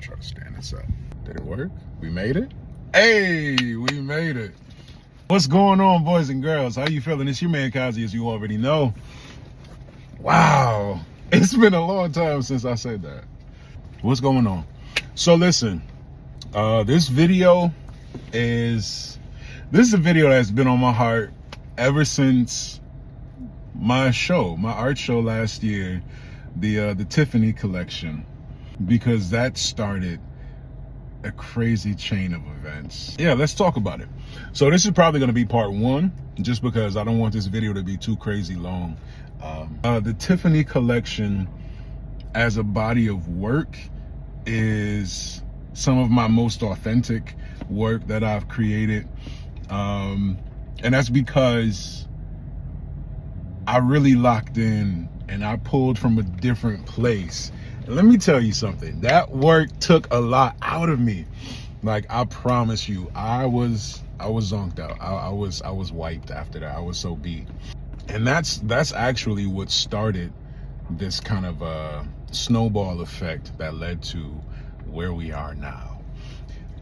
try to stand this up. Did it work? We made it? Hey, we made it. What's going on, boys and girls? How you feeling? It's your man Kazi, as you already know. Wow, it's been a long time since I said that. What's going on? So listen, this video is a video that's been on my heart ever since my art show last year, the Tiffany collection, because that started a crazy chain of events. Yeah, let's talk about it. So this is probably going to be part one, just because I don't want this video to be too crazy long. The Tiffany collection as a body of work is some of my most authentic work that I've created. And that's because I really locked in and I pulled from a different place. And let me tell you something, that work took a lot out of me. Like, I promise you, I was zonked out. I was wiped after that. I was so beat. And that's actually what started this kind of snowball effect that led to where we are now.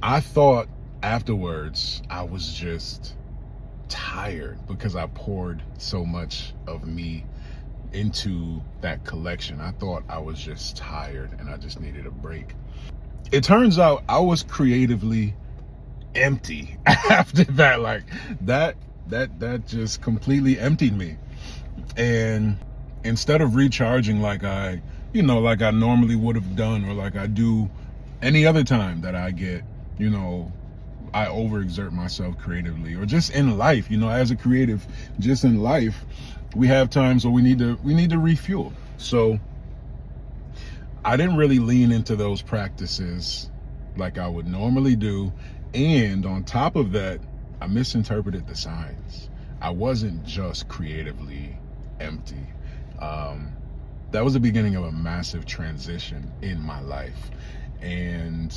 I thought afterwards I was just tired because I poured so much of me into that collection. I thought I was just tired and I just needed a break. It turns out I was creatively empty after that. Like that just completely emptied me. And instead of recharging like I normally would have done, or like I do any other time that I get, I overexert myself creatively, or just in life, as a creative, just in life, we have times where we need to refuel. So I didn't really lean into those practices like I would normally do. And on top of that, I misinterpreted the signs. I wasn't just creatively empty. That was the beginning of a massive transition in my life. And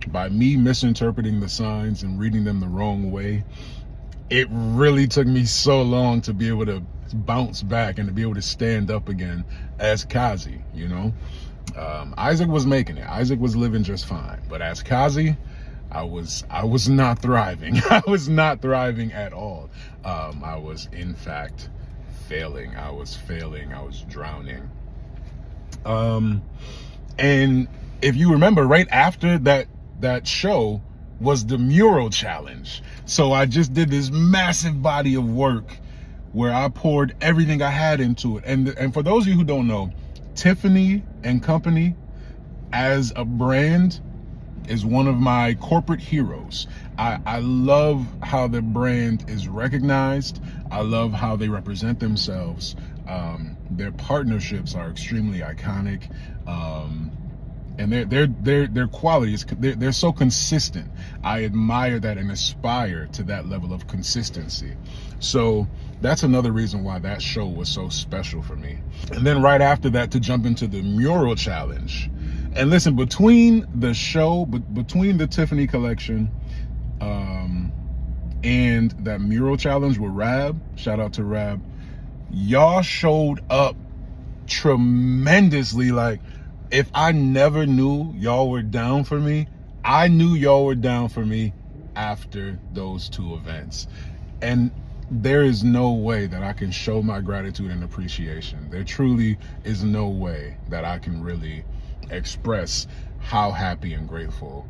by me misinterpreting the signs and reading them the wrong way, it really took me so long to be able to bounce back and to be able to stand up again as Kazi, Isaac was making it. Isaac was living just fine. But as Kazi, I was not thriving. I was not thriving at all. I was, in fact, failing. I was drowning. And if you remember, right after that show was the mural challenge. So I just did this massive body of work where I poured everything I had into it. And for those of you who don't know, Tiffany and Company as a brand is one of my corporate heroes. I love how the brand is recognized. I love how they represent themselves. Their partnerships are extremely iconic. And their quality is, they're so consistent. I admire that and aspire to that level of consistency. So that's another reason why that show was so special for me. And then right after that, to jump into the mural challenge. And listen, between the show, between the Tiffany collection, and that mural challenge with Rab, shout out to Rab, y'all showed up tremendously. Like, if I never knew y'all were down for me, I knew y'all were down for me after those two events. And there is no way that I can show my gratitude and appreciation. There truly is no way that I can really express how happy and grateful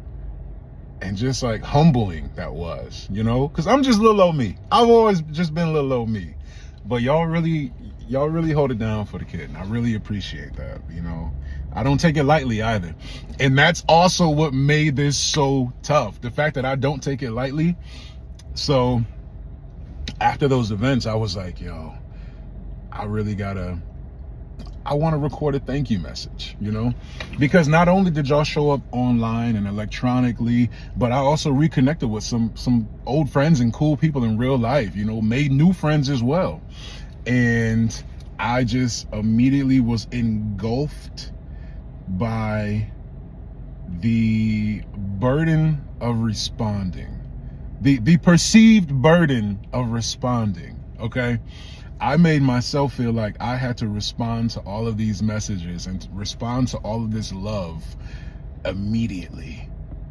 and just like humbling that was, because I'm just little old me. I've always just been little old me. But y'all really hold it down for the kid, and I really appreciate that. I don't take it lightly either. And that's also what made this so tough, the fact that I don't take it lightly. So after those events, I was like, yo, I want to record a thank you message, because not only did y'all show up online and electronically, but I also reconnected with some old friends and cool people in real life, made new friends as well. And I just immediately was engulfed by the burden of responding, the perceived burden of responding. Okay. I made myself feel like I had to respond to all of these messages and respond to all of this love immediately.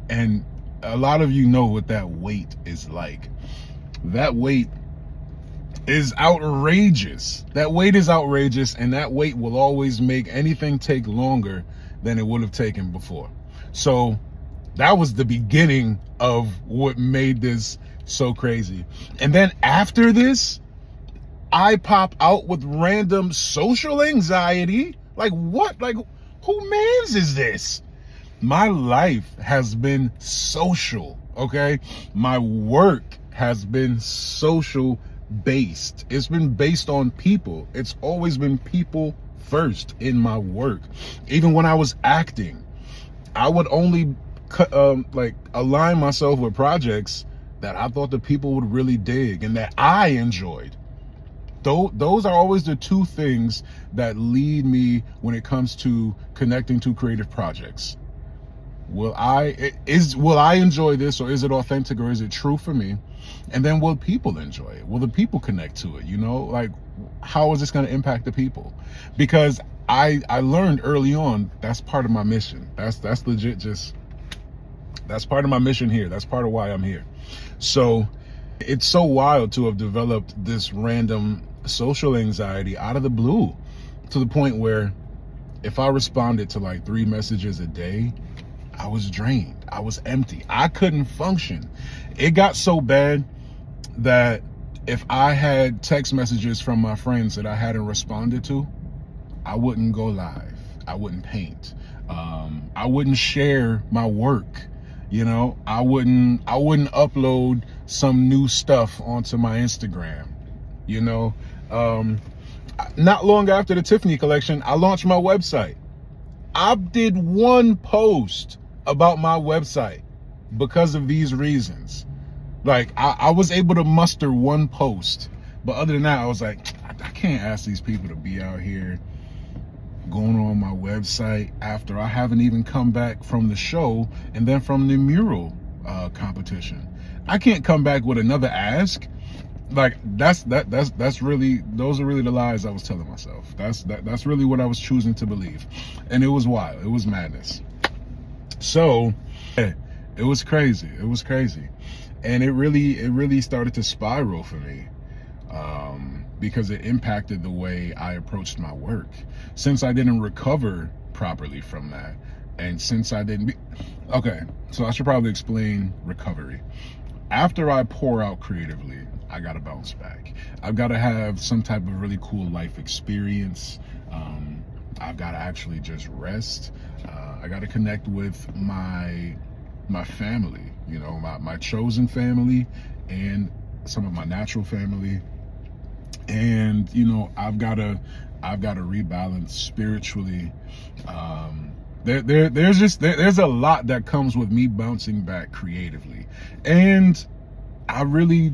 And a lot of you know what that wait is like. That wait is outrageous. That wait is outrageous, and that wait will always make anything take longer than it would have taken before. So that was the beginning of what made this so crazy. And then after this, I pop out with random social anxiety. Like what? Like who mans is this? My life has been social, okay? My work has been social based. It's been based on people. It's always been people first in my work. Even when I was acting, I would only align myself with projects that I thought the people would really dig and that I enjoyed. Those are always the two things that lead me when it comes to connecting to creative projects. Will I enjoy this, or is it authentic, or is it true for me? And then will people enjoy it? Will the people connect to it? You know, like how is this going to impact the people? Because I learned early on that's part of my mission. That's legit. Just that's part of my mission here. That's part of why I'm here. So it's so wild to have developed this random social anxiety out of the blue, to the point where if I responded to like 3 messages a day, I was drained. I was empty. I couldn't function. It got so bad that if I had text messages from my friends that I hadn't responded to, I wouldn't go live. I wouldn't paint. I wouldn't share my work. You know, I wouldn't upload some new stuff onto my Instagram. You know, not long after the Tiffany collection, I launched my website. I did 1 post about my website because of these reasons. Like I was able to muster 1 post, but other than that, I was like, I can't ask these people to be out here going on my website after I haven't even come back from the show and then from the mural competition. I can't come back with another ask. Like that's really, those are really the lies I was telling myself. That's really what I was choosing to believe. And it was wild. It was madness. So it was crazy. It was crazy. And it really started to spiral for me. Because it impacted the way I approached my work. Since I didn't recover properly from that, and since I didn't okay, so I should probably explain recovery. After I pour out creatively, I gotta bounce back. I've gotta have some type of really cool life experience. I've gotta actually just rest. I gotta connect with my family, you know, my chosen family and some of my natural family. And you know, I've got to rebalance spiritually. There's a lot that comes with me bouncing back creatively, and I really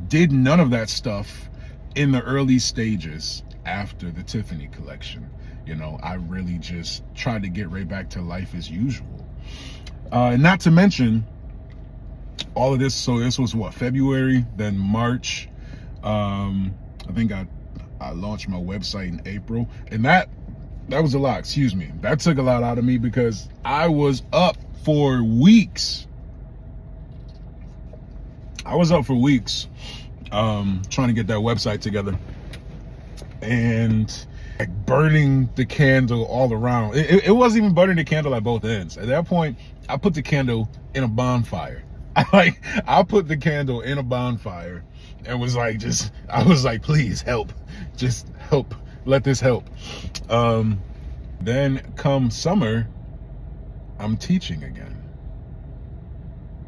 did none of that stuff in the early stages after the Tiffany collection. You know, I really just tried to get right back to life as usual. And not to mention all of this. So this was what, February, then March. I think I launched my website in April, and that was a lot. Excuse me. That took a lot out of me because I was up for weeks. trying to get that website together, and like burning the candle all around. It wasn't even burning the candle at both ends. At that point, I put the candle in a bonfire. I put the candle in a bonfire and was like, I was like, please help, just help, let this help. Then come summer, I'm teaching again.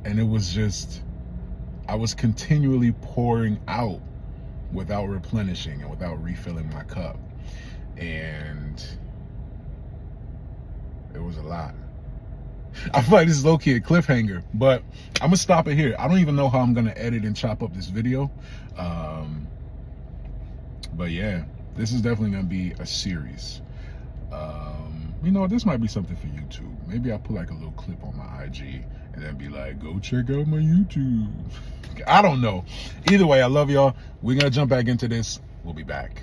And it was just, I was continually pouring out without replenishing and without refilling my cup. And it was a lot. I feel like this is low-key a cliffhanger, but I'm gonna stop it here. I don't even know how I'm gonna edit and chop up this video. But yeah, this is definitely gonna be a series. You know, this might be something for YouTube. Maybe I'll put like a little clip on my IG and then be like, go check out my YouTube. I don't know. Either way, I love y'all. We're gonna jump back into this. We'll be back.